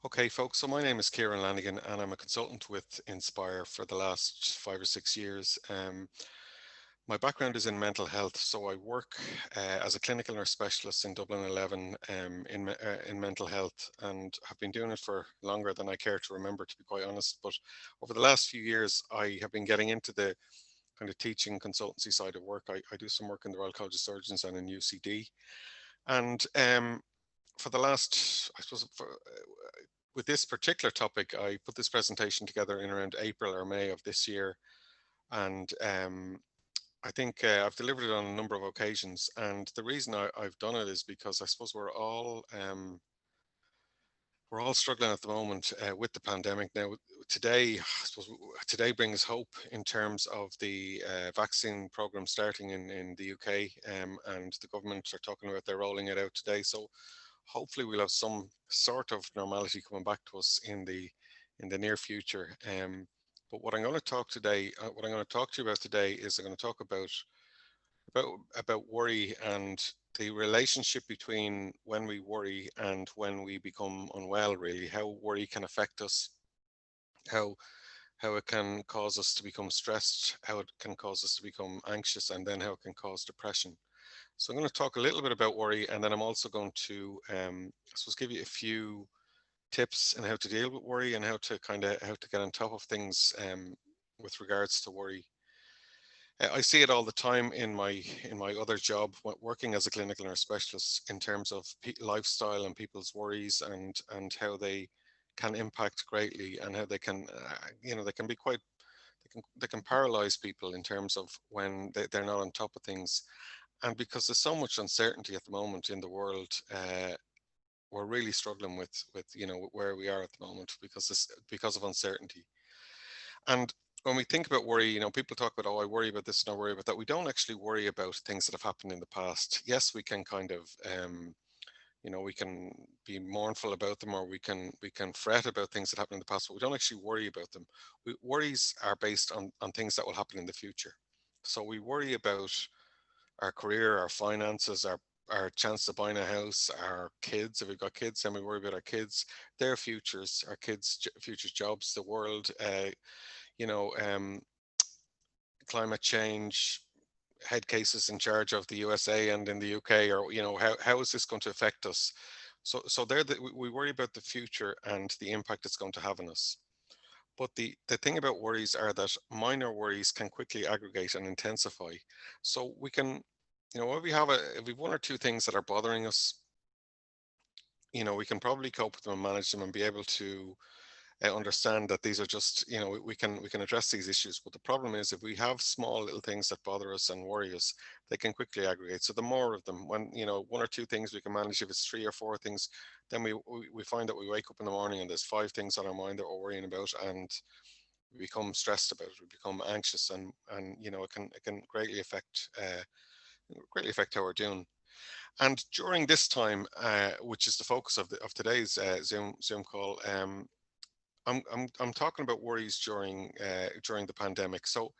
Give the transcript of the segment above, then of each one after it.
Okay, folks, so my name is Ciaran Lanigan and I'm a consultant with Inspire for the last 5 or 6 years. My background is in mental health, so I work as a clinical nurse specialist in Dublin 11 in mental health and have been doing it for longer than I care to remember, to be quite honest. But over the last few years, I have been getting into the kind of teaching consultancy side of work. I do some work in the Royal College of Surgeons and in UCD. And for the last, I suppose, with this particular topic, I put this presentation together in around April or May of this year, and I think I've delivered it on a number of occasions. And the reason I've done it is because I suppose we're all struggling at the moment with the pandemic. Now, today, I suppose today brings hope in terms of the vaccine program starting in the UK, and the government are talking about they're rolling it out today. So hopefully we'll have some sort of normality coming back to us in the near future. But what I'm going to what I'm going to talk to you about today is I'm going to talk about worry and the relationship between when we worry and when we become unwell. Really, how worry can affect us, how how it can cause us to become stressed, how it can cause us to become anxious, and then how it can cause depression. So I'm going to talk a little bit about worry, and then I'm also going to, I suppose, give you a few tips on how to deal with worry and how to get on top of things with regards to worry. I see it all the time in my other job, working as a clinical nurse specialist, in terms of lifestyle and people's worries and how they can impact greatly, and how they can, they can be quite they can paralyze people in terms of when they're not on top of things. And because there's so much uncertainty at the moment in the world, we're really struggling with where we are at the moment because of uncertainty. And when we think about worry, people talk about, oh, I worry about this and I worry about that. We don't actually worry about things that have happened in the past. Yes, we can kind of we can be mournful about them, or we can fret about things that happened in the past, but we don't actually worry about them. Worries are based on things that will happen in the future. So we worry about our career, our finances, our chance of buying a house, our kids. If we've got kids, then we worry about our kids, their futures, our kids' futures, jobs, the world, you know, um, climate change, head cases in charge of the USA and in the UK, or how is this going to affect us? So we worry about the future and the impact it's going to have on us. But the thing about worries are that minor worries can quickly aggregate and intensify. So we can, if we have one or two things that are bothering us, we can probably cope with them and manage them and be able to understand that these are just, we can address these issues. But the problem is, if we have small little things that bother us and worry us, they can quickly aggregate. So the more of them, when one or two things we can manage, if it's three or four things, then we find that we wake up in the morning and there's five things on our mind that we're worrying about, and we become stressed about it, we become anxious, and it can greatly affect how we're doing. And during this time, which is the focus of today's Zoom call, I'm talking about worries during the pandemic. So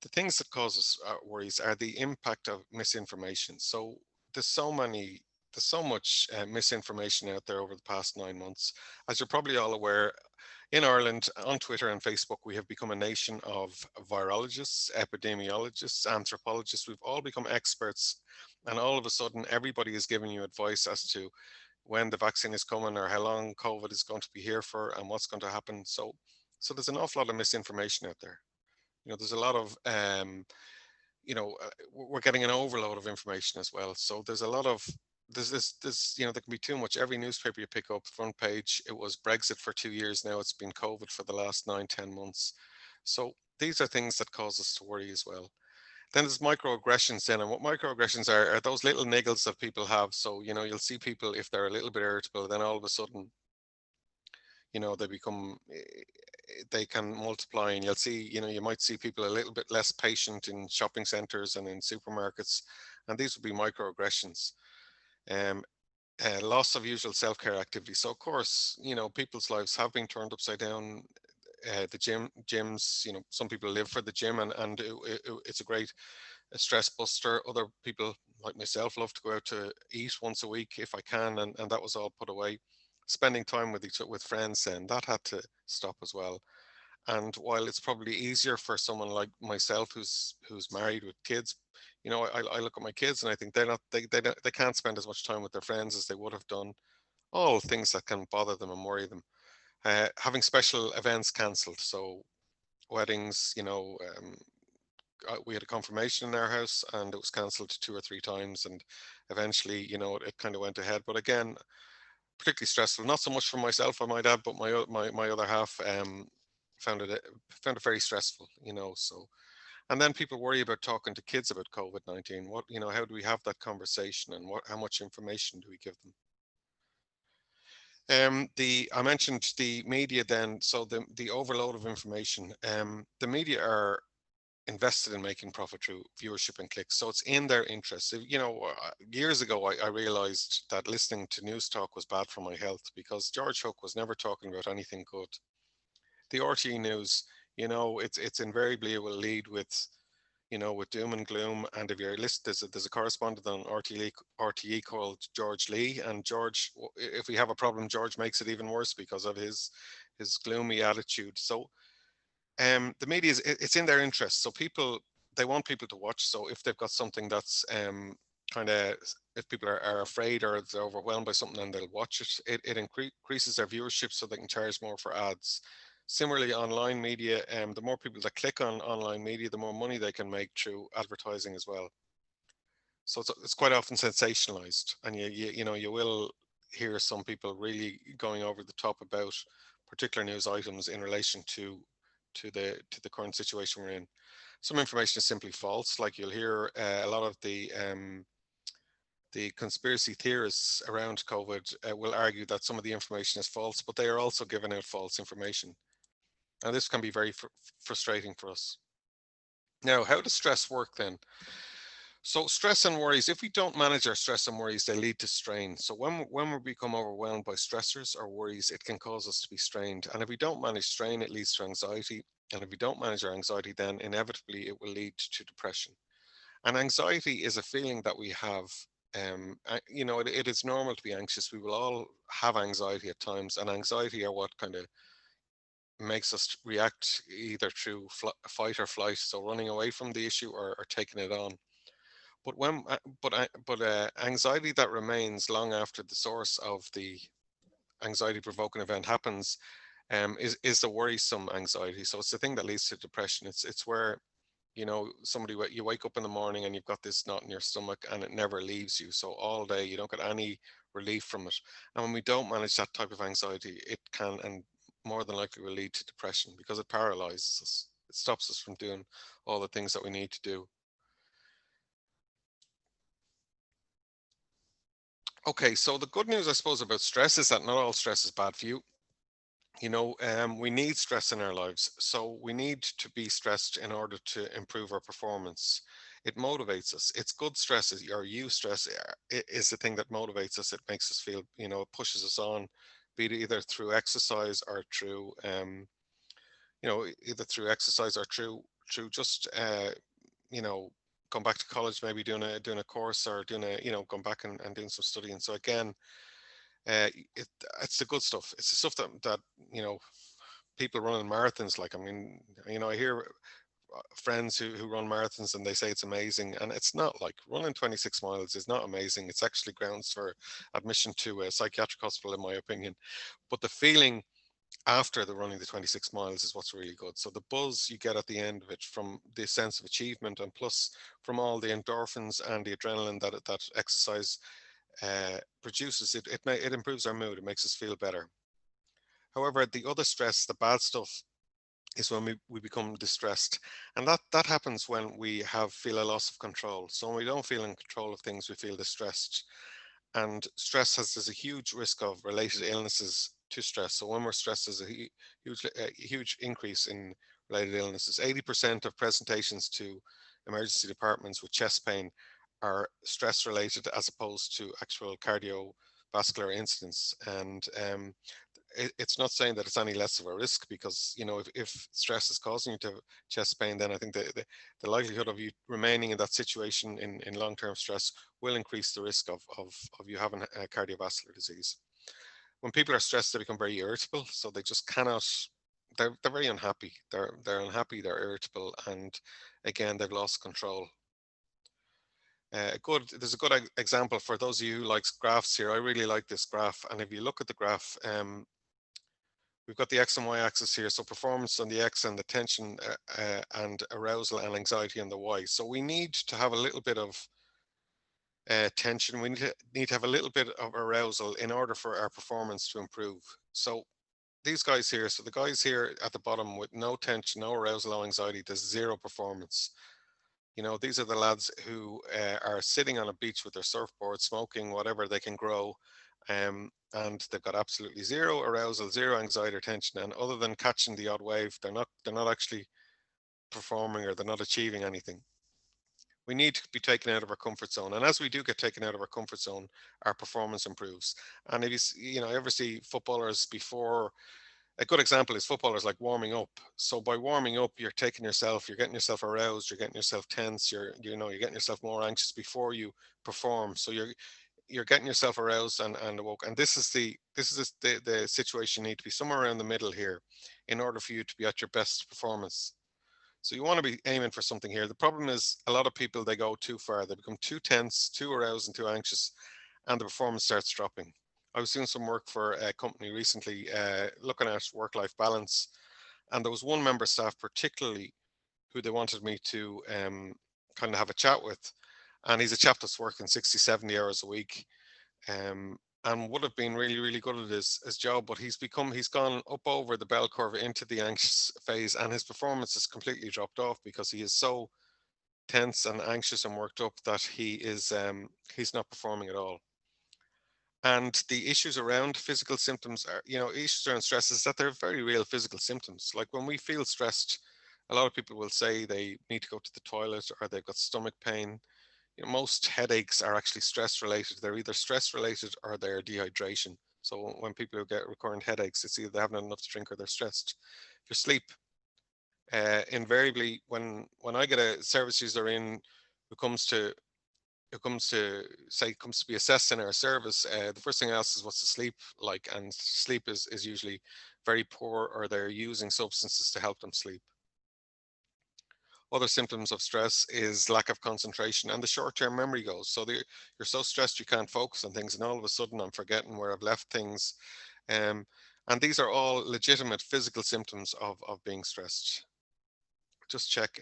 the things that cause us worries are the impact of misinformation. So there's so many there's so much misinformation out there over the past 9 months. As you're probably all aware, in Ireland, on Twitter and Facebook, we have become a nation of virologists, epidemiologists, anthropologists. We've all become experts, and all of a sudden, everybody is giving you advice as to when the vaccine is coming, or how long COVID is going to be here for, and what's going to happen. So there's an awful lot of misinformation out there. There's a lot of we're getting an overload of information as well. So there's a lot of there's there can be too much. Every newspaper you pick up, front page, it was Brexit for 2 years now. It's been COVID for the last 9, 10 months. So these are things that cause us to worry as well. Then there's microaggressions then, and what microaggressions are those little niggles that people have. So you'll see people, if they're a little bit irritable, then all of a sudden they become they can multiply, and you'll see you might see people a little bit less patient in shopping centers and in supermarkets, and these would be microaggressions. um Loss of usual self-care activity. So of course, people's lives have been turned upside down. The gyms, some people live for the gym, and it's a great stress buster. Other people, like myself, love to go out to eat once a week if I can, and that was all put away. spending time with with friends, then that had to stop as well. And while it's probably easier for someone like myself who's married with kids, I look at my kids and I think they can't spend as much time with their friends as they would have done. All things that can bother them and worry them. Having special events cancelled, so weddings, we had a confirmation in our house and it was cancelled 2 or 3 times, and eventually, it kind of went ahead. But again, particularly stressful. Not so much for myself, I might add, but my other half found it found it very stressful. So, and then people worry about talking to kids about COVID-19. How do we have that conversation, and how much information do we give them? The I mentioned the media then, so the overload of information. The media are invested in making profit through viewership and clicks. So it's in their interest. Years ago, I realized that listening to news talk was bad for my health because George Hook was never talking about anything good. The RTE news, it's invariably, it will lead with doom and gloom. And if you're listening, there's a correspondent on RTE called George Lee, and George, if we have a problem, George makes it even worse because of his gloomy attitude. So the media it's in their interest, so they want people to watch. So if they've got something that's kind of, if people are afraid or if they're overwhelmed by something, then they'll watch it increases their viewership so they can charge more for ads. Similarly, online media, the more people that click on online media, the more money they can make through advertising as well. So it's quite often sensationalized, and you will hear some people really going over the top about particular news items in relation to the current situation we're in. Some information is simply false. Like you'll hear a lot of the conspiracy theorists around COVID will argue that some of the information is false, but they are also giving out false information, and this can be very frustrating for us. Now, how does stress work then? So stress and worries, if we don't manage our stress and worries, they lead to strain. So when we become overwhelmed by stressors or worries, it can cause us to be strained. And if we don't manage strain, it leads to anxiety. And if we don't manage our anxiety, then inevitably it will lead to depression. And anxiety is a feeling that we have. It is normal to be anxious. We will all have anxiety at times, and anxiety are what kind of makes us react either through fight or flight, so running away from the issue or taking it on. But anxiety that remains long after the source of the anxiety provoking event happens is the worrisome anxiety. So it's the thing that leads to depression. It's where you wake up in the morning and you've got this knot in your stomach and it never leaves you. So all day you don't get any relief from it. And when we don't manage that type of anxiety, it can, and more than likely will, lead to depression because it paralyzes us. It stops us from doing all the things that we need to do. Okay, so the good news, I suppose, about stress is that not all stress is bad for you. We need stress in our lives. So we need to be stressed in order to improve our performance. It motivates us. It's good stress, or stress is the thing that motivates us. It makes us feel, it pushes us on, be it either through exercise or either through exercise or through just, you know, going back to college, maybe doing a course, or going back and doing some studying. So again, uh, it's the good stuff. It's the stuff that people running marathons. Like, I mean, I hear friends who run marathons and they say it's amazing, and it's not. Like, running 26 miles is not amazing. It's actually grounds for admission to a psychiatric hospital, in my opinion. But the feeling after the running the 26 miles is what's really good. So the buzz you get at the end of it, from the sense of achievement, and plus from all the endorphins and the adrenaline that exercise produces, it improves our mood. It makes us feel better. However, the other stress, the bad stuff, is when we become distressed, and that happens when we feel a loss of control. So when we don't feel in control of things, we feel distressed. And stress there's a huge risk of related illnesses to stress. So when we're stressed, there's a huge increase in related illnesses. 80% of presentations to emergency departments with chest pain are stress related, as opposed to actual cardiovascular incidents. And it's not saying that it's any less of a risk, because if stress is causing you to have chest pain, then I think the likelihood of you remaining in that situation in long-term stress will increase the risk of you having a cardiovascular disease. when people are stressed, they become very irritable. So they just cannot. They're very unhappy. They're unhappy. They're irritable, and again, they've lost control. There's a good example for those of you who likes graphs here. I really like this graph, and if you look at the graph, we've got the X and Y axis here. So performance on the X and the tension and arousal and anxiety on the Y. So we need to have a little bit of tension. We need to have a little bit of arousal in order for our performance to improve. So these guys here, so the guys here at the bottom with no tension, no arousal, no anxiety, there's zero performance. You know, these are the lads who are sitting on a beach with their surfboard, smoking whatever they can grow, and they've got absolutely zero arousal, zero anxiety or tension. And other than catching the odd wave, they're not actually performing, or they're not achieving anything. We need to be taken out of our comfort zone, and as we do get taken out of our comfort zone, our performance improves. And if you know, ever see footballers before, a good example is footballers like warming up. So by warming up, you're getting yourself aroused, you're getting yourself tense, you're getting yourself more anxious before you perform. So you're getting yourself aroused and awoke. And this is the situation you need to be somewhere around the middle here in order for you to be at your best performance. So you want to be aiming for something here. The problem is a lot of people, they go too far. They become too tense, too aroused and too anxious, and the performance starts dropping. I was doing some work for a company recently looking at work-life balance, and there was one member of staff particularly who they wanted me to kind of have a chat with. And he's a chap that's working 60, 70 hours a week, and would have been really, really good at his job, but he's gone up over the bell curve into the anxious phase, and his performance has completely dropped off because he is so tense and anxious and worked up that he's not performing at all. And the issues around physical symptoms are, issues around stress is that they're very real physical symptoms. Like when we feel stressed, a lot of people will say they need to go to the toilet or they've got stomach pain. Most headaches are actually stress related. They're either stress related or they're dehydration. So when people get recurrent headaches, it's either they haven't had enough to drink or they're stressed. Your sleep, invariably, when I get a service user in who comes to comes to be assessed in our service, the first thing I ask is what's the sleep like, and sleep is usually very poor, or they're using substances to help them sleep. Other symptoms of stress is lack of concentration and the short-term memory goes. So you're so stressed you can't focus on things, and all of a sudden I'm forgetting where I've left things. And these are all legitimate physical symptoms of being stressed.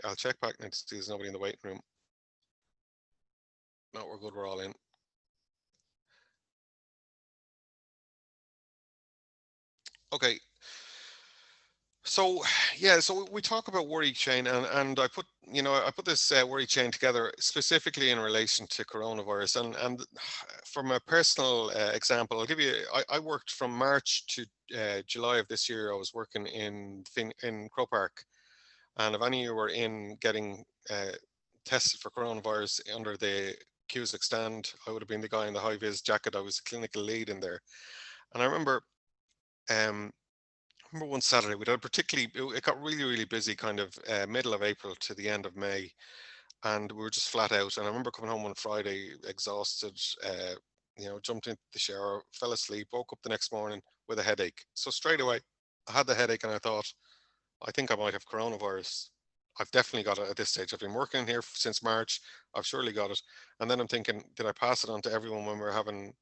I'll check back now to see there's nobody in the waiting room. No, we're good, we're all in. Okay. So yeah, so we talk about worry chain, and I put this worry chain together specifically in relation to coronavirus, and from a personal example, I'll give you. I worked from March to July of this year. I was working in Crow Park, and if any of you were in getting tested for coronavirus under the Cusack stand, I would have been the guy in the high vis jacket. I was a clinical lead in there, and I remember. Remember one Saturday we had it got really, really busy kind of middle of April to the end of May, and we were just flat out. And I remember coming home on Friday exhausted, jumped into the shower, fell asleep, woke up the next morning with a headache. So straight away I had the headache and I thought, I think I might have coronavirus. I've definitely got it at this stage. I've been working here since March. I've surely got it. And then I'm thinking, did I pass it on to everyone when we were having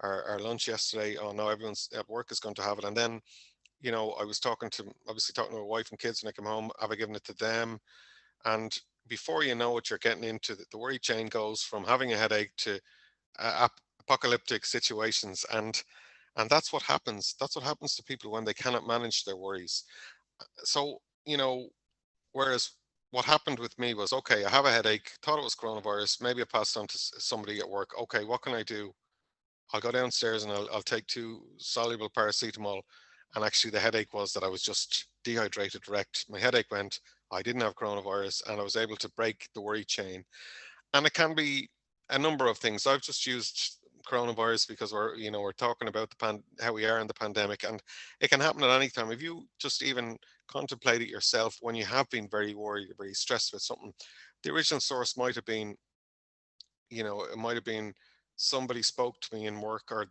our lunch yesterday? Oh no, everyone's at work is going to have it. And then I was obviously talking to my wife and kids when I came home. Have I given it to them? And before you know it, you're getting into the worry chain goes from having a headache to apocalyptic situations. And that's what happens. That's what happens to people when they cannot manage their worries. So, whereas what happened with me was, okay, I have a headache, thought it was coronavirus. Maybe I passed on to somebody at work. Okay, what can I do? I'll go downstairs and I'll take 2 soluble paracetamol. And actually, the headache was that I was just dehydrated, wrecked. My headache went. I didn't have coronavirus, and I was able to break the worry chain. And it can be a number of things. I've just used coronavirus because we're talking about how we are in the pandemic, and it can happen at any time. If you just even contemplate it yourself, when you have been very worried, very stressed with something, the original source might have been, it might have been somebody spoke to me in work, or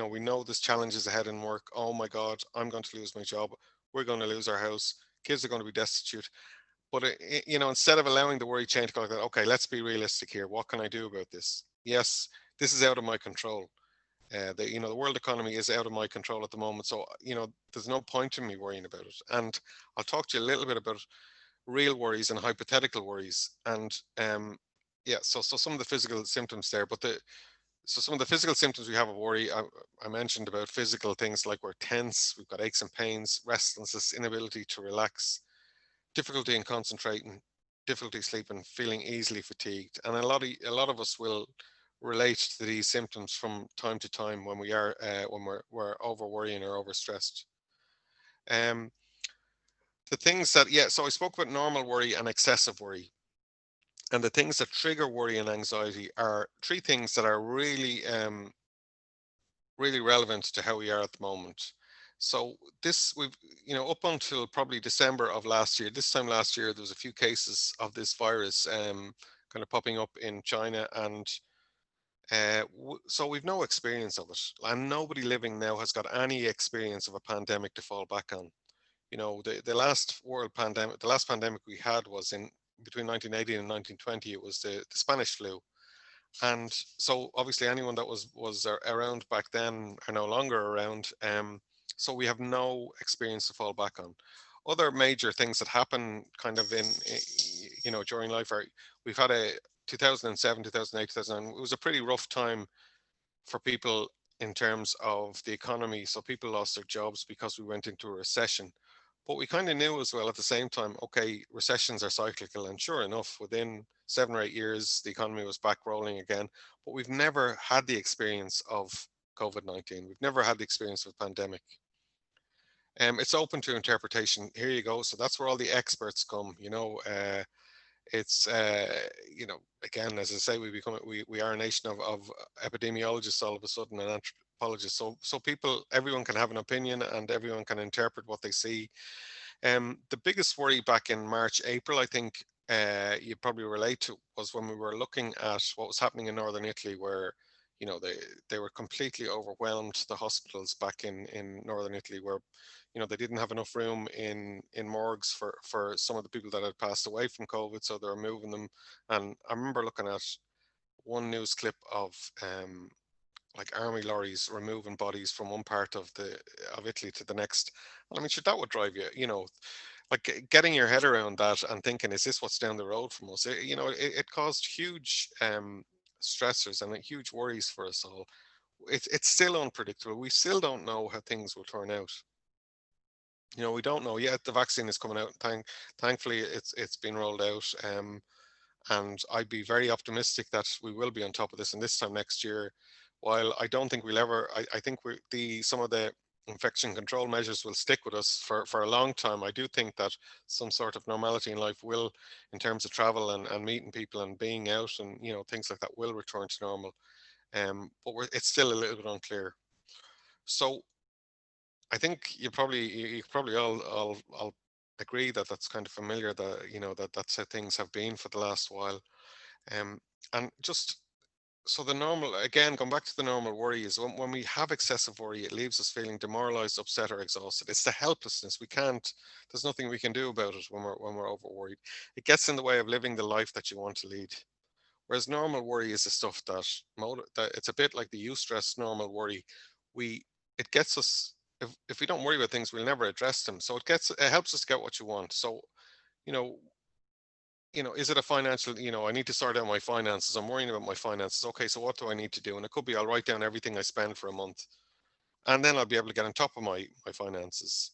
we know there's challenges ahead in work. Oh my God, I'm going to lose my job. We're going to lose our house. Kids are going to be destitute. But instead of allowing the worry chain to go like that, okay, let's be realistic here. What can I do about this? Yes, this is out of my control. The world economy is out of my control at the moment. So there's no point in me worrying about it. And I'll talk to you a little bit about real worries and hypothetical worries. And yeah, so some of the physical symptoms there, so some of the physical symptoms we have of worry, I mentioned about physical things like we're tense, we've got aches and pains, restlessness, inability to relax, difficulty in concentrating, difficulty sleeping, feeling easily fatigued. And a lot of us will relate to these symptoms from time to time when we're over worrying or overstressed. Um, the things that yeah, so I spoke about normal worry and excessive worry. And the things that trigger worry and anxiety are three things that are really relevant to how we are at the moment. So up until probably December of last year, this time last year, there was a few cases of this virus kind of popping up in China, and so we've no experience of it, and nobody living now has got any experience of a pandemic to fall back on. The last world pandemic, the last pandemic we had was in between 1980 and 1920. It was the Spanish flu, and so obviously anyone that was around back then are no longer around. So we have no experience to fall back on. Other major things that happen kind of during life are we've had a 2007, 2008, 2009. It was a pretty rough time for people in terms of the economy. So people lost their jobs because we went into a recession. But we kind of knew as well at the same time, okay, recessions are cyclical. And sure enough, within 7 or 8 years, the economy was back rolling again. But we've never had the experience of COVID-19. We've never had the experience of a pandemic. It's open to interpretation. Here you go. So that's where all the experts come. It's again, as I say, we are a nation of epidemiologists all of a sudden, and anthropologists. So everyone can have an opinion and everyone can interpret what they see. The biggest worry back in March, April, I think you probably relate to, was when we were looking at what was happening in northern Italy, where they were completely overwhelmed. The hospitals back in northern Italy, where they didn't have enough room in morgues for some of the people that had passed away from COVID, so they were moving them. And I remember looking at one news clip of like army lorries removing bodies from one part of Italy to the next. And I mean, sure, that would drive you, like getting your head around that and thinking, is this what's down the road from us? It caused huge stressors and huge worries for us all. It's still unpredictable. We still don't know how things will turn out. We don't know yet. The vaccine is coming out. Thankfully, it's been rolled out. And I'd be very optimistic that we will be on top of this. And this time next year, while I don't think we'll ever, I think some of the infection control measures will stick with us for a long time. I do think that some sort of normality in life will, in terms of travel and meeting people and being out and things like that, will return to normal. But it's still a little bit unclear. So I think you probably all agree that that's kind of familiar, that that's how things have been for the last while. And just so the normal, again, going back to the normal worry, is when we have excessive worry, it leaves us feeling demoralized, upset, or exhausted. It's the helplessness. There's nothing we can do about it when we're over worried. It gets in the way of living the life that you want to lead. Whereas normal worry is the stuff that it's a bit like the eustress normal worry. We It gets us, if we don't worry about things, we'll never address them. So it helps us get what you want. So, you know, is it a financial, I need to sort out my finances. I'm worrying about my finances. Okay, so what do I need to do? And it could be I'll write down everything I spend for a month, and then I'll be able to get on top of my finances.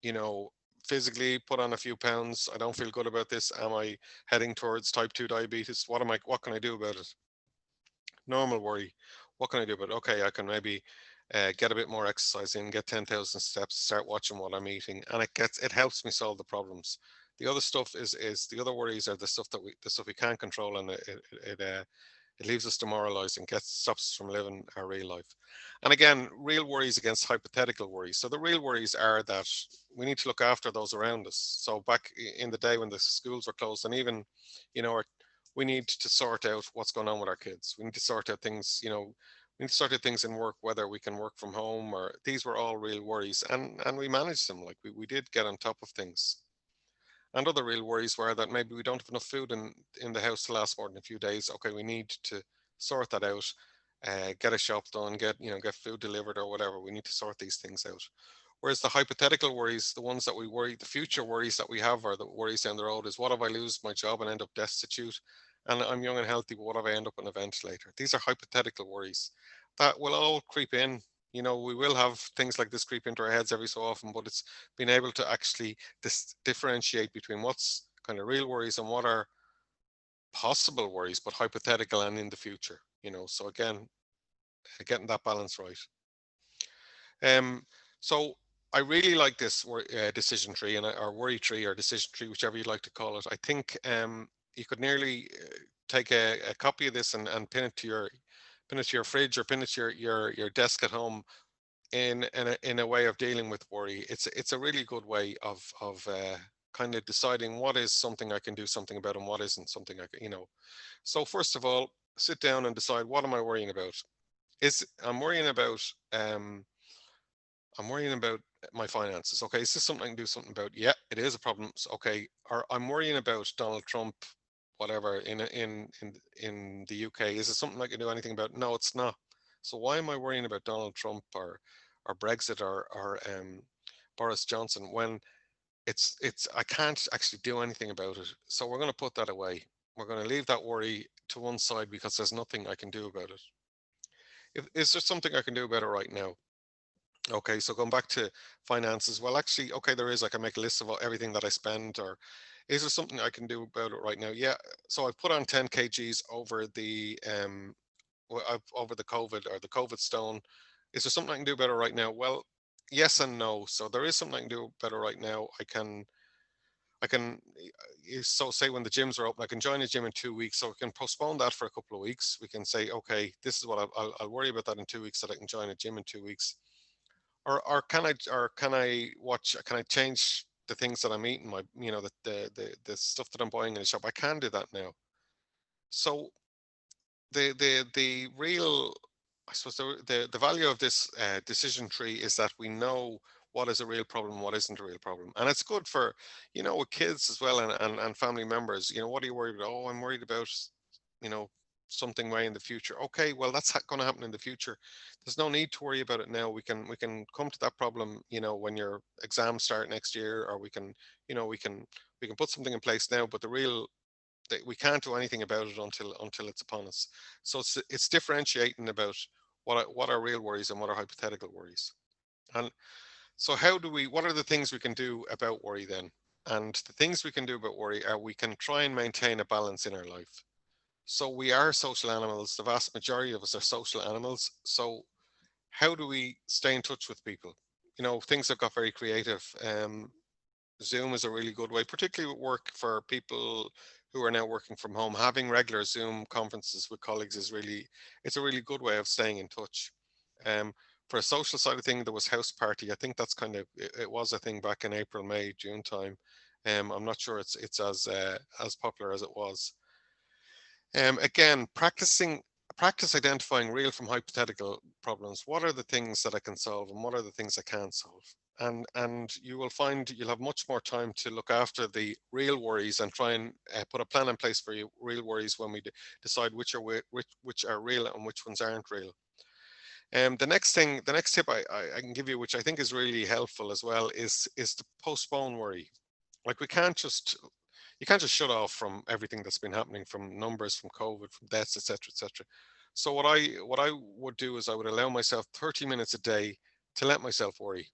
You know, Physically put on a few pounds. I don't feel good about this. Am I heading towards type 2 diabetes? What can I do about it? Normal worry. What can I do about it? Okay, I can maybe get a bit more exercise in, get 10,000 steps, start watching what I'm eating, and it helps me solve the problems. The other stuff is the other worries are the stuff we can't control, and it leaves us demoralized and stops us from living our real life. And again, real worries against hypothetical worries. So the real worries are that we need to look after those around us. So back in the day when the schools were closed, and even, our we need to sort out what's going on with our kids. We need to sort out things, we need to sort out things in work, whether we can work from home, or these were all real worries. And we managed them. Like we did get on top of things. And other real worries were that maybe we don't have enough food in the house to last more than a few days. Okay, we need to sort that out, get a shop done, get food delivered or whatever. We need to sort these things out. Whereas the hypothetical worries, the ones that we worry, the future worries that we have, are the worries down the road, is what if I lose my job and end up destitute? And I'm young and healthy, but what if I end up on a ventilator? These are hypothetical worries that will all creep in. We will have things like this creep into our heads every so often, but it's being able to actually differentiate between what's kind of real worries and what are possible worries, but hypothetical and in the future. So again, getting that balance right. Um, so I really like this decision tree or worry tree or decision tree, whichever you like to call it. I think you could nearly take a copy of this and pin it to your fridge, or pin it to your desk at home, in a way of dealing with worry. It's a really good way of kind of deciding what is something I can do something about and what isn't something I can. So first of all, sit down and decide, what am I worrying about? Is I'm worrying about um I'm worrying about my finances. Okay, is this something I can do something about? Yeah, it is a problem. Okay, or I'm worrying about Donald Trump, whatever, in the UK. Is it something I can do anything about? No, it's not. So why am I worrying about Donald Trump or Brexit or Boris Johnson when it's I can't actually do anything about it? So we're going to put that away. We're going to leave that worry to one side because there's nothing I can do about it. Is there something I can do about it right now? Okay, so going back to finances, well, actually, okay, there is. I can make a list of everything that I spend, or is there something I can do about it right now? Yeah, so I put on 10 kgs over over the COVID, or the COVID stone. Is there something I can do about it right now? Well, yes and no. So there is something I can do about it right now. So say when the gyms are open, I can join a gym in 2 weeks. So we can postpone that for a couple of weeks. We can say, okay, this is what I'll worry about that in 2 weeks, so that I can join a gym in 2 weeks. Or can I change the things that I'm eating, the stuff that I'm buying in the shop? I can do that now. So the real, I suppose, the value of this decision tree is that we know what is a real problem, what isn't a real problem. And it's good for, with kids as well, and family members. What are you worried about? Oh, I'm worried about, you know something way in the future. Okay, well, that's going to happen in the future. There's no need to worry about it now. We can come to that problem, when your exams start next year, or we can put something in place now. But we can't do anything about it until it's upon us. So it's differentiating about what are real worries and what are hypothetical worries. And so what are the things we can do about worry then? And the things we can do about worry are, we can try and maintain a balance in our life. So we are social animals. The vast majority of us are social animals. So how do we stay in touch with people? Things have got very creative. Zoom is a really good way, particularly with work, for people who are now working from home. Having regular Zoom conferences with colleagues it's a really good way of staying in touch. For a social side of thing, there was House Party. I think that's it was a thing back in April, May, June time. I'm not sure it's as popular as it was. Again, practice identifying real from hypothetical problems. What are the things that I can solve, and what are the things I can't solve? And you will find you'll have much more time to look after the real worries, and try and put a plan in place for your real worries, when we decide which are real and which ones aren't real. The next tip I can give you, which I think is really helpful as well, is to postpone worry. Like, you can't just shut off from everything that's been happening, from numbers, from COVID, from deaths, etc., etc. So what I would do is, I would allow myself 30 minutes a day to let myself worry.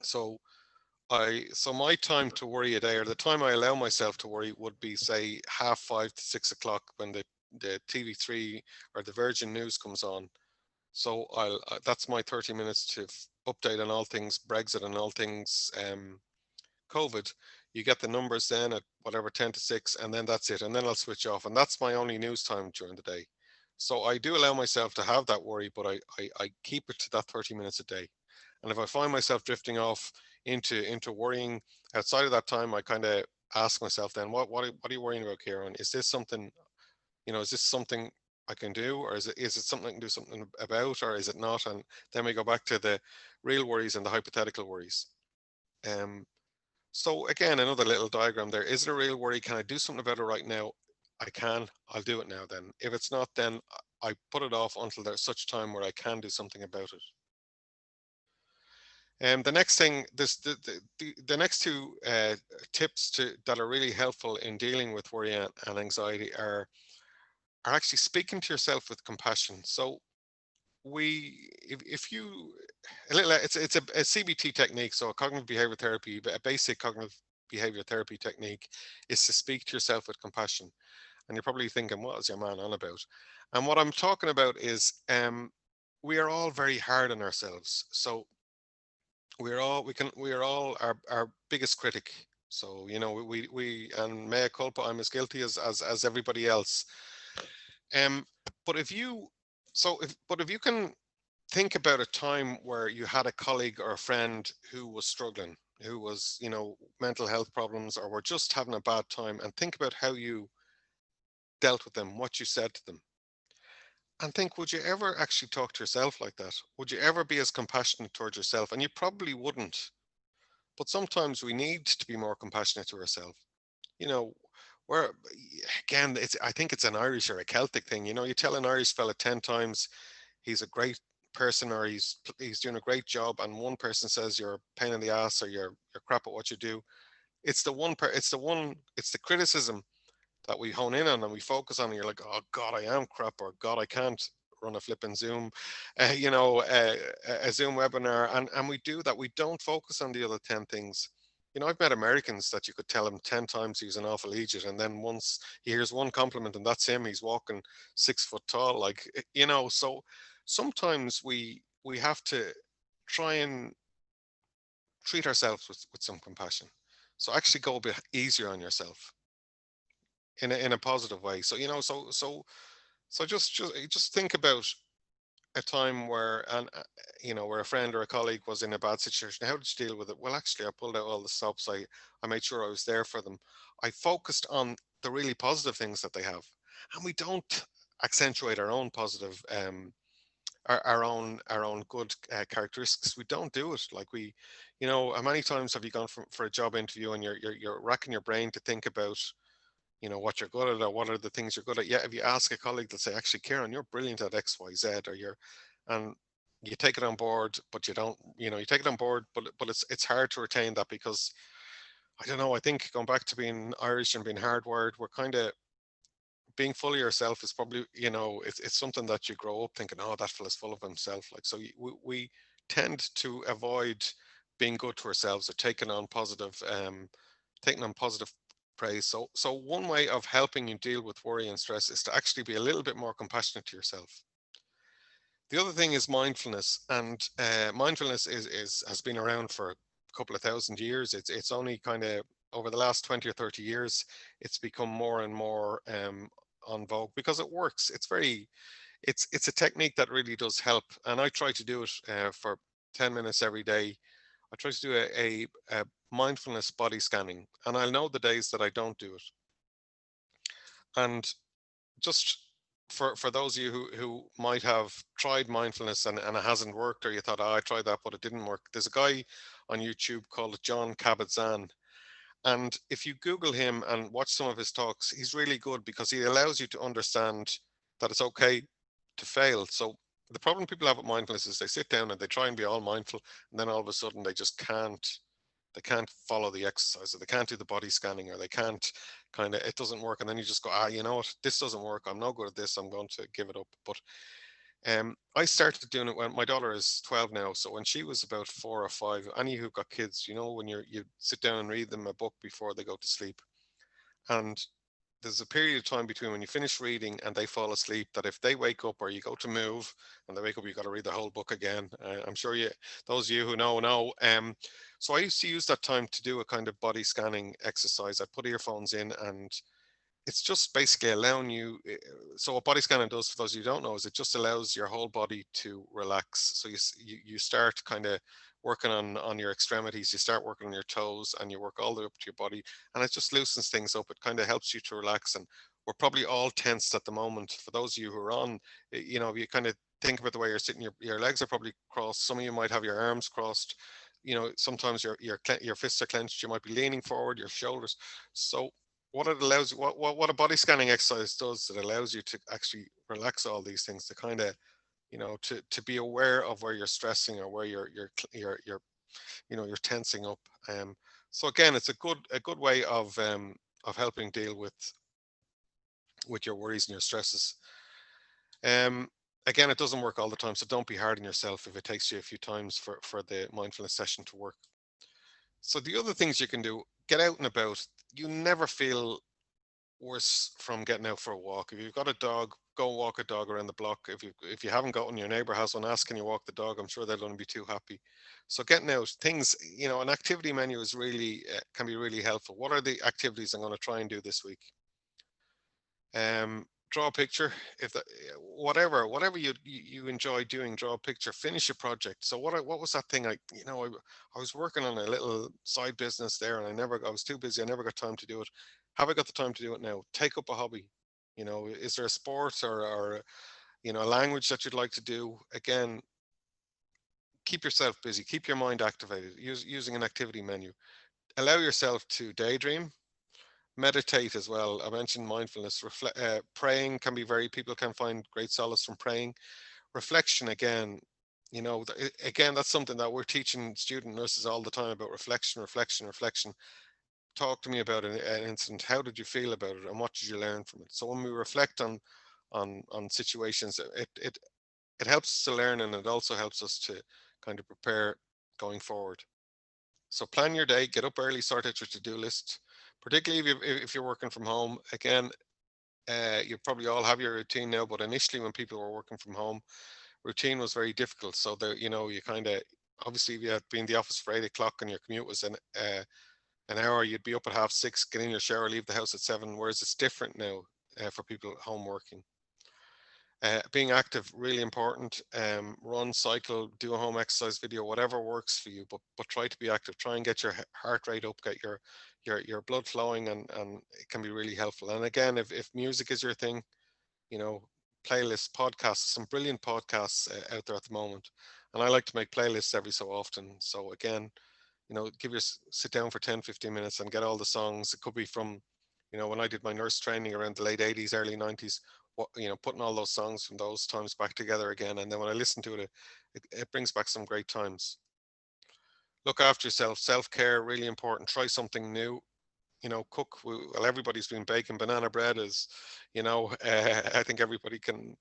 So my time to worry a day, or the time I allow myself to worry, would be, say, 5:30 to 6 o'clock, when the TV3 or the Virgin News comes on. So that's my 30 minutes to update on all things Brexit and all things COVID. You get the numbers then at whatever, 10 to 6, and then that's it. And then I'll switch off. And that's my only news time during the day. So I do allow myself to have that worry, but I keep it to that 30 minutes a day. And if I find myself drifting off into worrying outside of that time, I kind of ask myself then, what are you worrying about, Kieran? Is this something, is this something I can do, or is it something I can do something about, or is it not? And then we go back to the real worries and the hypothetical worries. Um, so again, another little diagram there. Is it a real worry? Can I do something about it right now? I can. I'll do it now then. If it's not, then I put it off until there's such time where I can do something about it. And the next thing, the next two tips that are really helpful in dealing with worry and anxiety are actually speaking to yourself with compassion. So if you a little, it's a CBT technique, so a cognitive behavior therapy, a basic cognitive behavior therapy technique is to speak to yourself with compassion. And you're probably thinking, what is your man on about? And what I'm talking about is we are all very hard on ourselves. So we are all our biggest critic. So we and mea culpa, I'm as guilty as everybody else. um but if you but if you can think about a time where you had a colleague or a friend who was struggling, who was, mental health problems, or were just having a bad time, and think about how you dealt with them, what you said to them, and think, would you ever actually talk to yourself like that? Would you ever be as compassionate towards yourself? And you probably wouldn't. But sometimes we need to be more compassionate to ourselves. You know, where again, I think it's an Irish or a Celtic thing. You tell an Irish fella 10 times he's a great person, or he's doing a great job, and one person says you're a pain in the ass, or you're crap at what you do. It's the criticism that we hone in on and we focus on, and you're like, oh God, I am crap, or God, I can't run a flipping Zoom, a Zoom webinar, and we do that. We don't focus on the other 10 things. I've met Americans that you could tell him 10 times he's an awful idiot, and then once he hears one compliment and that's him, he's walking 6 foot tall. Like, so sometimes we have to try and treat ourselves with some compassion. So actually go a bit easier on yourself in a positive way. So just think about a time where where a friend or a colleague was in a bad situation. How did you deal with it? Well, actually, I pulled out all the stops. I made sure I was there for them. I focused on the really positive things that they have, and we don't accentuate our own positive our own good characteristics. We don't do it. Like how many times have you gone for a job interview, and you're racking your brain to think about what you're good at, or what are the things you're good at. Yeah, if you ask a colleague, they'll say, actually, Kieran, you're brilliant at XYZ, and you take it on board, but you don't, you take it on board, but it's hard to retain that, because I don't know, I think going back to being Irish and being hardwired, we're kind of being full of yourself is probably, it's something that you grow up thinking, oh, that fella's full of himself. Like, so we tend to avoid being good to ourselves, or taking on positive praise. So one way of helping you deal with worry and stress is to actually be a little bit more compassionate to yourself. The other thing is mindfulness, and mindfulness has been around for a couple of thousand years. It's only kind of over the last 20 or 30 years, it's become more and more on vogue, because it works. It's a technique that really does help, and I try to do it for 10 minutes every day. I try to do a mindfulness body scanning, and I'll know the days that I don't do it. And just for those of you who might have tried mindfulness, and it hasn't worked, or you thought, oh, I tried that but it didn't work, there's a guy on YouTube called John Kabat-Zinn, and if you Google him and watch some of his talks, he's really good, because he allows you to understand that it's okay to fail. So the problem people have with mindfulness is they sit down and they try and be all mindful, and then all of a sudden they can't follow the exercise, or they can't do the body scanning, or they can't it doesn't work. And then you just go, you know what, this doesn't work. I'm no good at this. I'm going to give it up. But I started doing it when my daughter is 12 now. So when she was about 4 or 5, any who've got kids, when you sit down and read them a book before they go to sleep. And there's a period of time between when you finish reading and they fall asleep, that if they wake up, or you go to move and they wake up, you got to read the whole book again. I'm sure those of you who know. So I used to use that time to do a kind of body scanning exercise. I put earphones in, and it's just basically allowing you. So what body scanning does, for those of you who don't know, is it just allows your whole body to relax. So you start kind of working on your extremities, you start working on your toes, and you work all the way up to your body, and it just loosens things up. It kind of helps you to relax. And we're probably all tensed at the moment. For those of you who are on, you know, you kind of think about the way you're sitting, your legs are probably crossed. Some of you might have your arms crossed. You know, sometimes your fists are clenched. You might be leaning forward, your shoulders. So what it allows you, what a body scanning exercise does, it allows you to actually relax all these things, to kind of, you know, to be aware of where you're stressing, or where you're you know, you're tensing up. So again, it's a good way of helping deal with your worries and your stresses. um Again, it doesn't work all the time, so don't be hard on yourself if it takes you a few times for the mindfulness session to work. So the other things you can do: get out and about. You never feel worse from getting out for a walk. If you've got a dog, go walk a dog around the block. If you haven't got one, your neighbor has one, ask, can you walk the dog? I'm sure they'll only be too happy. So getting out, things, you know, an activity menu is really can be really helpful. What are the activities I'm going to try and do this week? Draw a picture. If that, whatever you enjoy doing, draw a picture. Finish a project. So what was that thing? I was working on a little side business there, and I was too busy. I never got time to do it. Have I got the time to do it now? Take up a hobby. You know, is there a sport, or you know, a language that you'd like to do? Again, keep yourself busy. Keep your mind activated. Using an activity menu. Allow yourself to daydream. Meditate as well. I mentioned mindfulness. Praying can be people can find great solace from praying. Reflection, again, you know, again, that's something that we're teaching student nurses all the time about: reflection, reflection, reflection. Talk to me about an incident. How did you feel about it, and what did you learn from it? So when we reflect on situations, it helps us to learn, and it also helps us to kind of prepare going forward. So plan your day, get up early, sort out your to-do list, particularly if you're working from home. Again, you probably all have your routine now, but initially when people were working from home, routine was very difficult. So there, you know, you kind of, obviously if you had been in the office for 8 o'clock and your commute was an hour, you'd be up at 6:30, get in your shower, leave the house at 7. Whereas it's different now for people at home working. Being active, really important. Run, cycle, do a home exercise video, whatever works for you, but try to be active. Try and get your heart rate up, get your blood flowing, and it can be really helpful. And again, if music is your thing, you know, playlists, podcasts, some brilliant podcasts out there at the moment. And I like to make playlists every so often. So again, you know, sit down for 10, 15 minutes and get all the songs. It could be from, you know, when I did my nurse training around the late 80s, early 90s, you know, putting all those songs from those times back together again. And then when I listen to it brings back some great times. Look after yourself. Self-care, really important. Try something new. You know, cook. Well, everybody's been baking banana bread, as you know. I think everybody can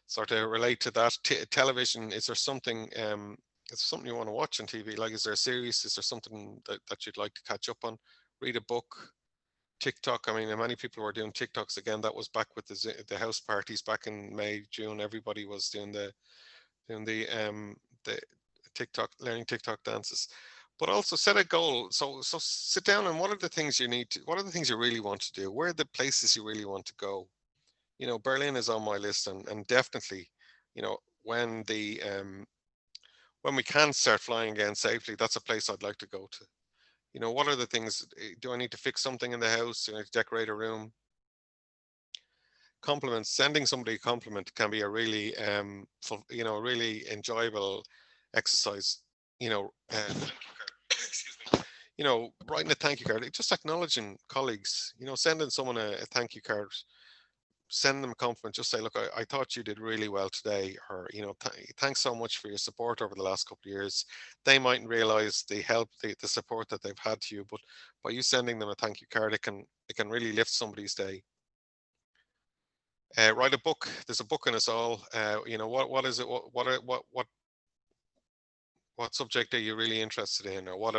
sort of relate to that. Television, is there something you want to watch on TV? Like, is there a series? Is there something that you'd like to catch up on? Read a book. TikTok. I mean, many people were doing TikToks again. That was back with the house parties back in May, June. Everybody was doing the TikTok, learning TikTok dances. But also set a goal. So sit down, and what are the things you need to? What are the things you really want to do? Where are the places you really want to go? You know, Berlin is on my list, and definitely, you know, when we can start flying again safely, that's a place I'd like to go to. You know, what are the things? Do I need to fix something in the house? Do I need to decorate a room? Compliments. Sending somebody a compliment can be a really, you know, really enjoyable exercise. You know, excuse me. You know, writing a thank you card, just acknowledging colleagues. You know, sending someone a thank you card, send them a compliment. Just say, look, I thought you did really well today, or you know, thanks so much for your support over the last couple of years. They mightn't realize the help, the support that they've had to you, but by you sending them a thank you card, it can really lift somebody's day. Write a book. There's a book in us all. You know, what is it? What subject are you really interested in, or what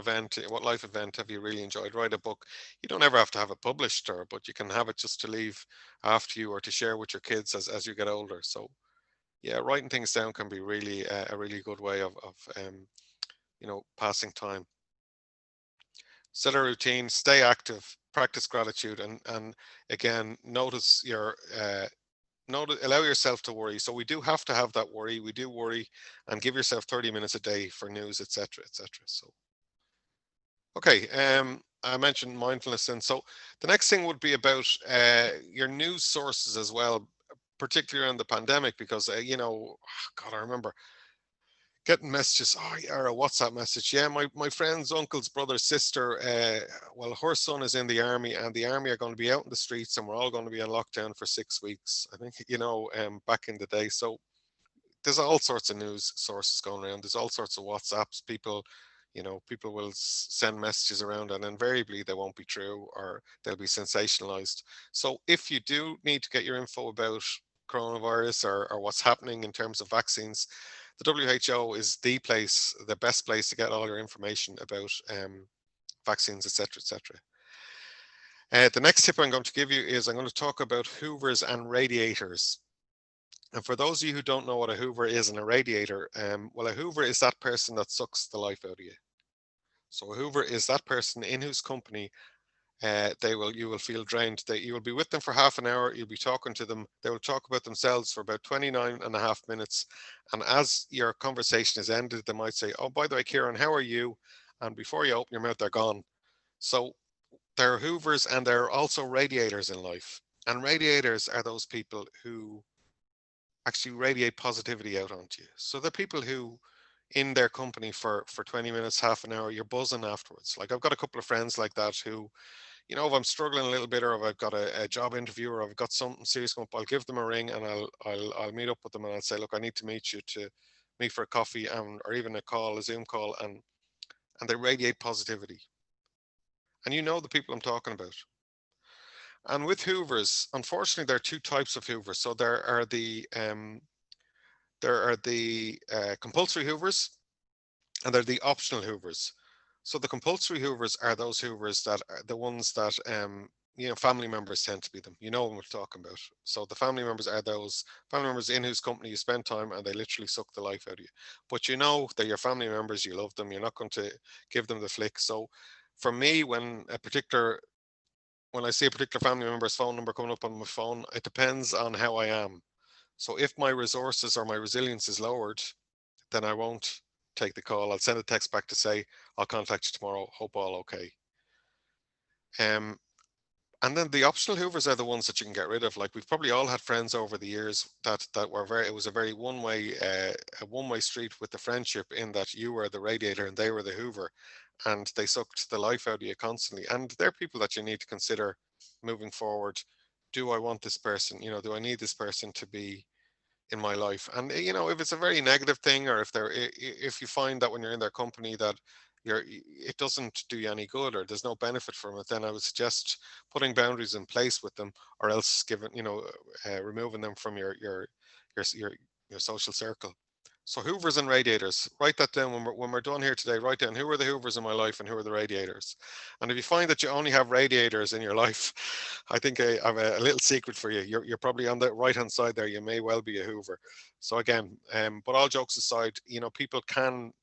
life event have you really enjoyed? Write a book. You don't ever have to have it published, but you can have it just to leave after you, or to share with your kids as you get older. So yeah, writing things down can be really a really good way of you know, passing time. set a routine, stay active, practice gratitude, and again, notice your allow yourself to worry. So we do have to have that worry. We do worry, and give yourself 30 minutes a day for news, etc., etc. So okay, I mentioned mindfulness, and so the next thing would be about your news sources as well, particularly around the pandemic, because God, I remember getting messages, oh, yeah, or a WhatsApp message. Yeah, my friend's uncle's brother, sister, well, her son is in the army, and the army are going to be out in the streets, and we're all going to be on lockdown for 6 weeks. I think, back in the day. So there's all sorts of news sources going around. There's all sorts of WhatsApps. People will send messages around, and invariably they won't be true, or they'll be sensationalized. So if you do need to get your info about coronavirus, or what's happening in terms of vaccines, the WHO is the best place to get all your information about vaccines, etc., etc. The next tip I'm going to give you is I'm going to talk about hoovers and radiators. And for those of you who don't know what a hoover is and a radiator, well, a hoover is that person that sucks the life out of you. So a hoover is that person in whose company you will feel drained. That you will be with them for half an hour, you'll be talking to them, they will talk about themselves for about 29 and a half minutes. And as your conversation is ended, they might say, oh, by the way, Ciaran, how are you? And before you open your mouth, they're gone. So there are hoovers, and there are also radiators in life. And radiators are those people who actually radiate positivity out onto you. So the people who in their company for 20 minutes, half an hour, you're buzzing afterwards. Like I've got a couple of friends like that who, if I'm struggling a little bit, or if I've got a job interview, or I've got something serious come up, I'll give them a ring, and I'll meet up with them, and I'll say, look, I need to meet for a coffee, or even a Zoom call, and they radiate positivity. And the people I'm talking about. And with hoovers, unfortunately, there are two types of hoovers. So there are the compulsory hoovers, and there are the optional hoovers. So the compulsory hoovers are those hoovers that are the ones that family members tend to be them. You know what we're talking about. So the family members are those family members in whose company you spend time, and they literally suck the life out of you. But they're your family members, you love them, you're not going to give them the flick. So for me, when I see a particular family member's phone number coming up on my phone, it depends on how I am. So if my resources or my resilience is lowered, then I won't take the call. I'll send a text back to say, I'll contact you tomorrow. Hope all okay. Um, and then the optional hoovers are the ones that you can get rid of. Like we've probably all had friends over the years that were it was a very one way street with the friendship, in that you were the radiator and they were the hoover, and they sucked the life out of you constantly. And they're people that you need to consider moving forward. Do I want this person? Do I need this person to be in my life? And if it's a very negative thing, or if you find that when you're in their company that it doesn't do you any good, or there's no benefit from it, then I would suggest putting boundaries in place with them, or else removing them from your your, your social circle. So hoovers and radiators, write that down when we're done here today. Write down, who are the hoovers in my life and who are the radiators. And if you find that you only have radiators in your life, I think I have a little secret for you. You're probably on the right hand side there. You may well be a hoover. So again, but all jokes aside, people can,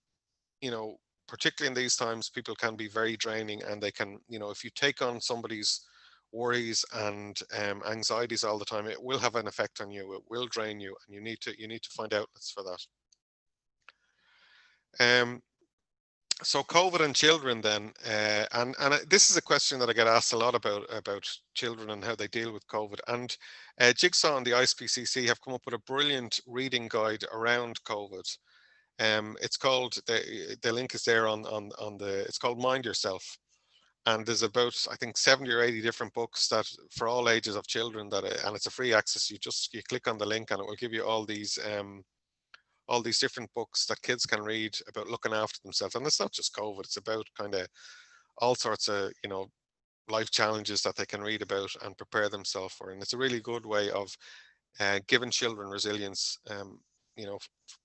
you know particularly in these times, people can be very draining, and they can, if you take on somebody's worries and anxieties all the time, it will have an effect on you. It will drain you, and you need to find outlets for that. Um, so COVID and children then, and this is a question that I get asked a lot about children and how they deal with COVID. And Jigsaw and the ISPCC have come up with a brilliant reading guide around COVID. It's called, the link is there on the, it's called Mind Yourself. And there's about, I think, 70 or 80 different books that for all ages of children, and it's a free access. You click on the link, and it will give you all these different books that kids can read about looking after themselves. And it's not just COVID, it's about kind of all sorts of, life challenges that they can read about and prepare themselves for. And it's a really good way of giving children resilience,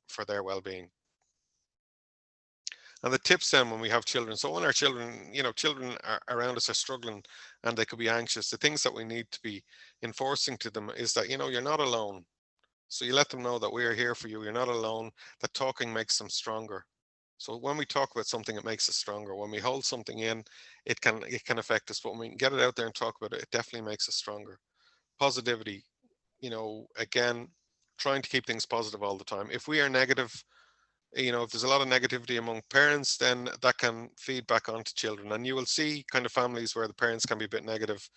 for their well-being. And the tips then when we have children. So when our children, children around us are struggling and they could be anxious, the things that we need to be enforcing to them is that, you're not alone. So you let them know that we are here for you. You're not alone, that talking makes them stronger. So when we talk about something, it makes us stronger. When we hold something in, it can affect us. But when we can get it out there and talk about it, it definitely makes us stronger. Positivity, again, trying to keep things positive all the time. If we are negative, if there's a lot of negativity among parents, then that can feed back onto children. And you will see kind of families where the parents can be a bit negative.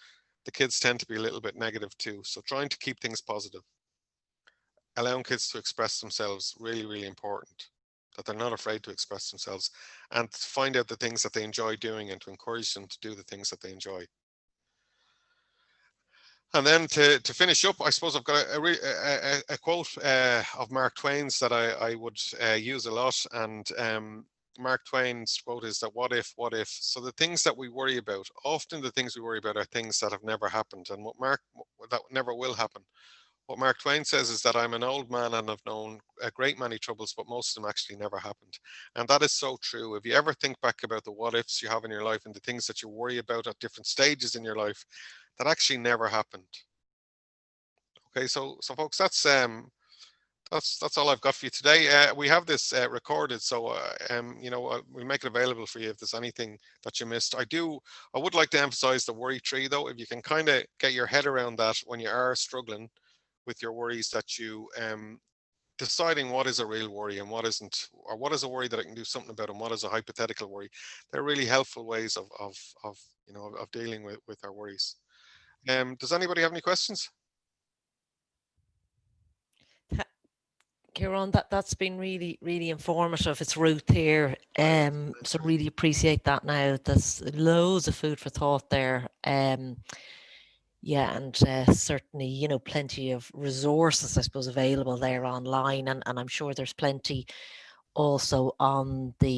The kids tend to be a little bit negative too. So trying to keep things positive, allowing kids to express themselves, really, really important. That they're not afraid to express themselves and to find out the things that they enjoy doing and to encourage them to do the things that they enjoy. And then to finish up, I suppose I've got a quote of Mark Twain's that I would use a lot. And Mark Twain's quote is that what if, what if? So the things that we worry about, often the things we worry about are things that have never happened and that never will happen. What Mark Twain says is that I'm an old man and I've known a great many troubles, but most of them actually never happened. And that is so true. If you ever think back about the what ifs you have in your life and the things that you worry about at different stages in your life, that actually never happened. Okay, so folks, that's all I've got for you today. We have this recorded, so we'll make it available for you if there's anything that you missed. I would like to emphasize the worry tree, though. If you can kind of get your head around that when you are struggling with your worries, that you deciding what is a real worry and what isn't, or what is a worry that I can do something about and what is a hypothetical worry. They're really helpful ways of dealing with our worries. Does anybody have any questions? Ciaran, that's been really, really informative. It's Ruth here. So really appreciate that now. There's loads of food for thought there. Yeah, and certainly, plenty of resources, I suppose, available there online. And I'm sure there's plenty also on the